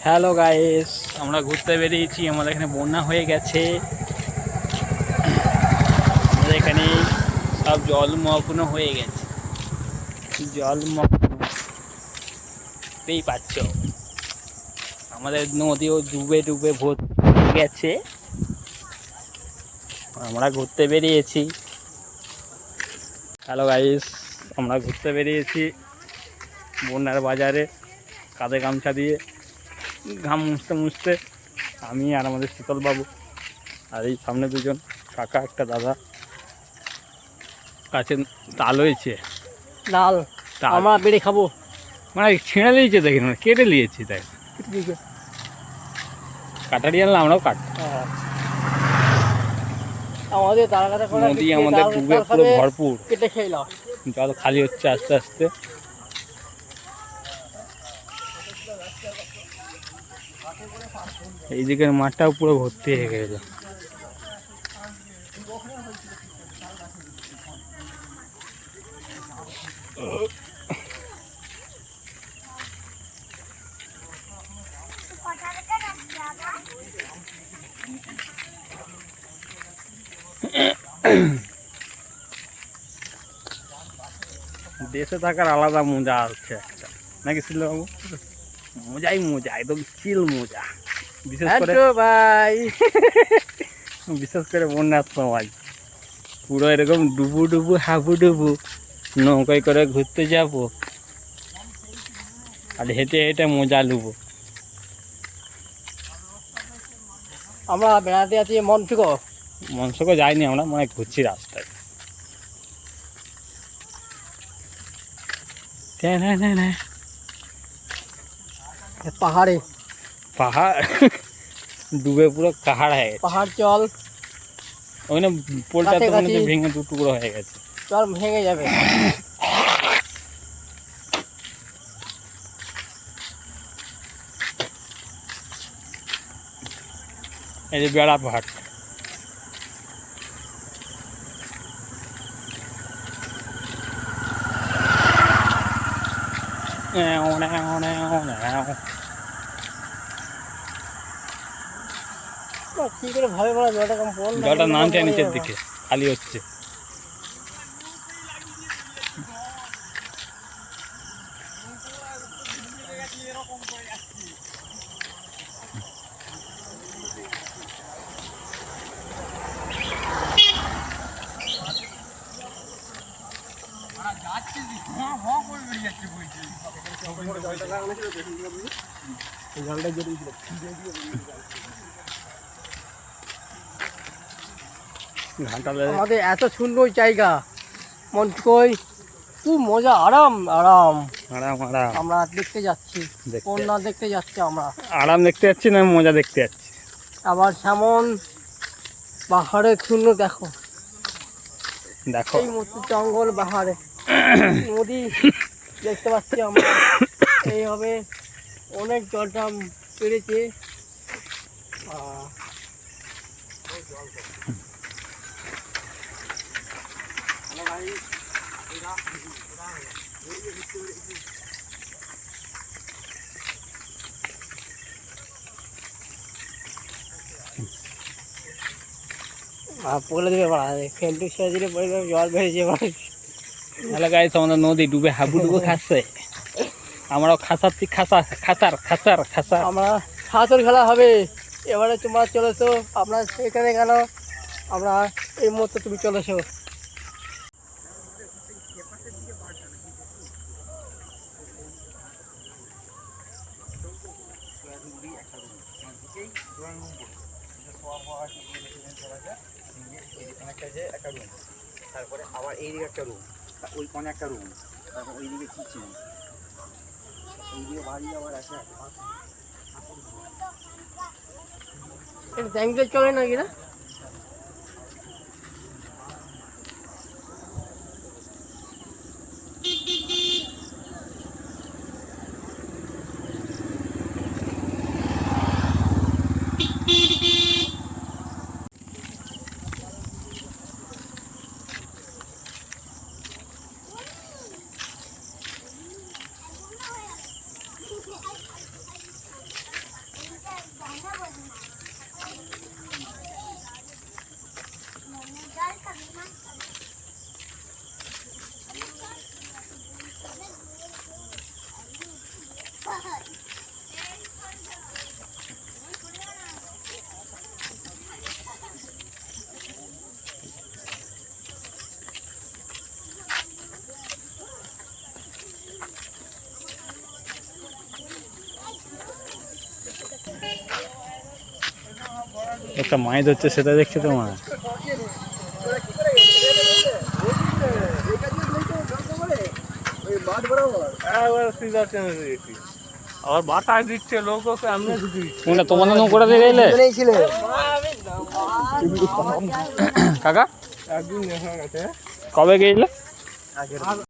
Hello guys, আমরা ঘুরতে বেরিয়েছি। আমাদের এখানে বন্যা হয়ে গেছে। আমাদের এখানে সব জলমগ্ন হয়ে গেছে, জলমগ্ন দেখতেই পাচ্ছ। আমাদের নদীও ডুবে ডুবে ভর্তি হয়ে গেছে। আমরা ঘুরতে বেরিয়েছি। হ্যালো গাইস, আমরা ঘুরতে বেরিয়েছি বন্যার বাজারে কাঁধে গামছা দিয়ে, ঘাম মুছতে মুছতে আমি আর আমাদের শীতলবাবু, আর এই সামনে দুজন কাকা, একটা দাদা। কাছে তাল হয়েছে, লাল তাল আমরা বেড়ে খাবো। মানে ছিঁড়ে নিয়েছে, দেখি না কেটে নিয়েছি, তাই কাটারি আনলাম, আমরাও কাট। আমাদের তারা কাটা করা নদী আমাদের ডুবে পুরো ভরপুর, কেটে খেলাম। জল খালি হচ্ছে আস্তে আস্তে। এই দিকের মাঠটাও পুরো ভর্তি হয়ে গেল। দেশে থাকার আলাদা মজা আছে একটা, নাকি শিলবাবু? মজাই মজা, একদম চিল মজা। বিশেষ করে ভাই বিশেষ করে বন্যার সময় পুরো এরকম ডুবু ডুবু হাবু ডুবু নৌকায় করে ঘুরতে যাব আর হেঁটে হেঁটে মজা লুবো। আমরা বেড়াতে আছি মনসুকও যাইনি, আমরা মানে ঘুরছি রাস্তায়। পাহাড়ে পাহাড় ডুবে পুরো কাহাড় হয়ে গেছে। পাহাড় চল, ওখানে পোলটা তো মনে হচ্ছে ভেঙে দু টুকরো হয়ে গেছে। চল ভেঙে যাবে। এই যে বেড়া পাহাড়, কি করে ভাবে বলা, জলটা কম পড়ল, জলটা নামছে নিচের দিকে, খালি হচ্ছে। আমাদের এত সুন্দর জায়গা মনকই, খুব মজা, আরাম আরাম আরাম আরাম আমরা দেখতে যাচ্ছি, বন্যা দেখতে যাচ্ছি। আমরা আরাম দেখতে যাচ্ছি না মজা দেখতে যাচ্ছি। আবার যেমন পাহাড়ের শূন্য দেখো, দেখো এই মতো জঙ্গল পাহাড়ে নদী দেখতে পাচ্ছি আমরা। এইভাবে অনেক জলটা পেরেছে। পড়ে দেবে ফেন্টু ছেড়ে দিলে পড়ে যাবে, জল বেড়েছে। তাহলে গাইস, আমাদের নদী ডুবে হাবুডুবু খাচ্ছে, আমরাও খাসাচ্ছি, খাচার খাচার খাচার। আমরা সাঁতর খেলা হবে এবারে। তোমরা চলেছো, আমরা সেখানে গেল, আমরা এই মুহূর্তে তুমি চলেছো। তারপরে আবার এইদিকে একটা রুম, ওই কোণে একটা রুম, তারপর ওইদিকে কিচেন, এইদিকে বাড়ি আবার আছে। ট্যাঙ্কে চলে নাকি না? একটা মাছ ধরছে, সেটা দেখছে তো মা। আবার বাতাস দিচ্ছে লোক সামনে কোনটা তোমাদের নৌকোটা দিয়ে গেলে কাকা? একদিন দেখা গেছে কবে গেছিলে?